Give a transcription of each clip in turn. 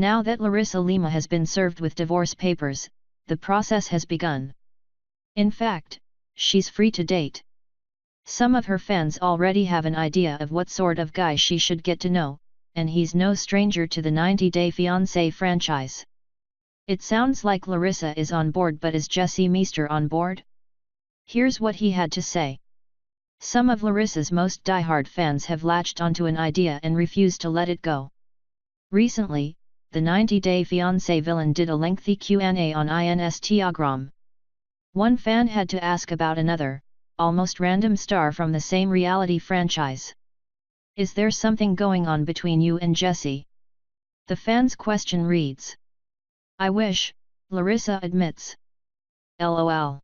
Now that Larissa Lima has been served with divorce papers, the process has begun. In fact, she's free to date. Some of her fans already have an idea of what sort of guy she should get to know, and he's no stranger to the 90 Day Fiancé franchise. It sounds like Larissa is on board, but is Jesse Meester on board? Here's what he had to say. Some of Larissa's most diehard fans have latched onto an idea and refused to let it go. Recently, the 90 Day Fiancé villain did a lengthy Q&A on Instagram. One fan had to ask about another, almost random star from the same reality franchise. Is there something going on between you and Jesse? The fan's question reads. I wish, Larissa admits. LOL.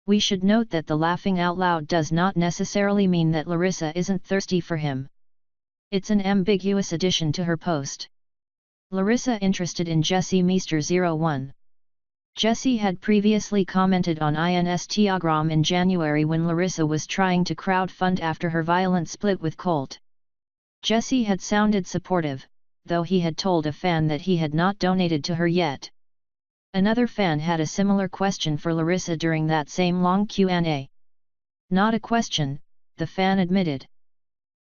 We should note that the laughing out loud does not necessarily mean that Larissa isn't thirsty for him. It's an ambiguous addition to her post. Larissa interested in Jesse Meester 01. Jesse had previously commented on Instagram in January when Larissa was trying to crowdfund after her violent split with Colt. Jesse had sounded supportive, though he had told a fan that he had not donated to her yet. Another fan had a similar question for Larissa during that same long Q&A. Not a question, the fan admitted.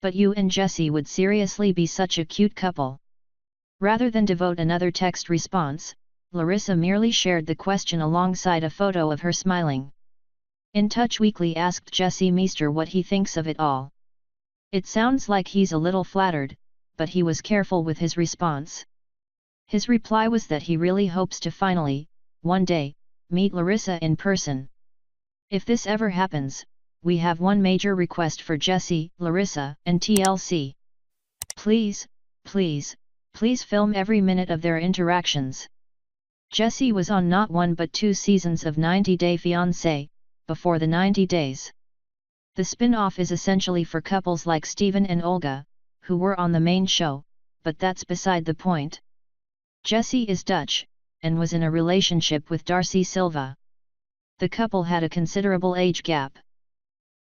But you and Jesse would seriously be such a cute couple. Rather than devote another text response, Larissa merely shared the question alongside a photo of her smiling. In Touch Weekly asked Jesse Meester what he thinks of it all. It sounds like he's a little flattered, but he was careful with his response. His reply was that he really hopes to finally, one day, meet Larissa in person. If this ever happens, we have one major request for Jesse, Larissa, and TLC. Please, please, please film every minute of their interactions. Jesse was on not one but 2 seasons of 90 Day Fiancé, before the 90 days. The spin-off is essentially for couples like Steven and Olga, who were on the main show, but that's beside the point. Jesse is Dutch, and was in a relationship with Darcy Silva. The couple had a considerable age gap.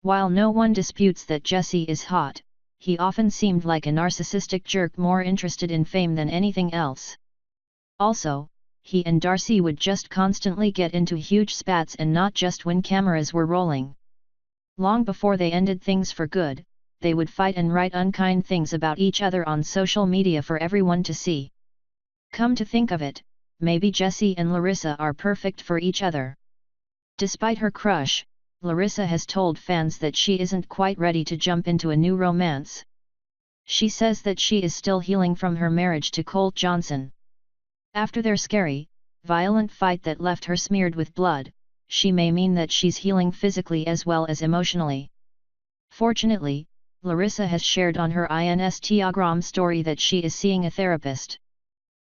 While no one disputes that Jesse is hot, he often seemed like a narcissistic jerk more interested in fame than anything else. Also, he and Darcy would just constantly get into huge spats, and not just when cameras were rolling. Long before they ended things for good, they would fight and write unkind things about each other on social media for everyone to see. Come to think of it, maybe Jesse and Larissa are perfect for each other. Despite her crush, Larissa has told fans that she isn't quite ready to jump into a new romance. She says that she is still healing from her marriage to Colt Johnson. After their scary, violent fight that left her smeared with blood, she may mean that she's healing physically as well as emotionally. Fortunately, Larissa has shared on her Instagram story that she is seeing a therapist.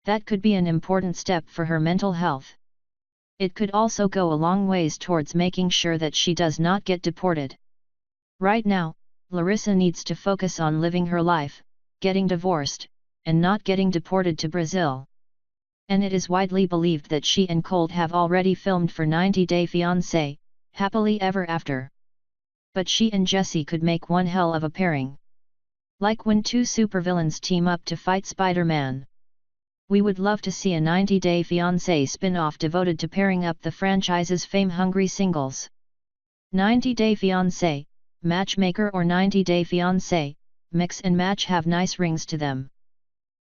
That could be an important step for her mental health. It could also go a long ways towards making sure that she does not get deported. Right now, Larissa needs to focus on living her life, getting divorced, and not getting deported to Brazil. And it is widely believed that she and Colt have already filmed for 90 Day Fiancé, Happily Ever After. But she and Jesse could make one hell of a pairing. Like when 2 supervillains team up to fight Spider-Man. We would love to see a 90 Day Fiancé spin-off devoted to pairing up the franchise's fame-hungry singles. 90 Day Fiancé, Matchmaker or 90 Day Fiancé, Mix and Match have nice rings to them.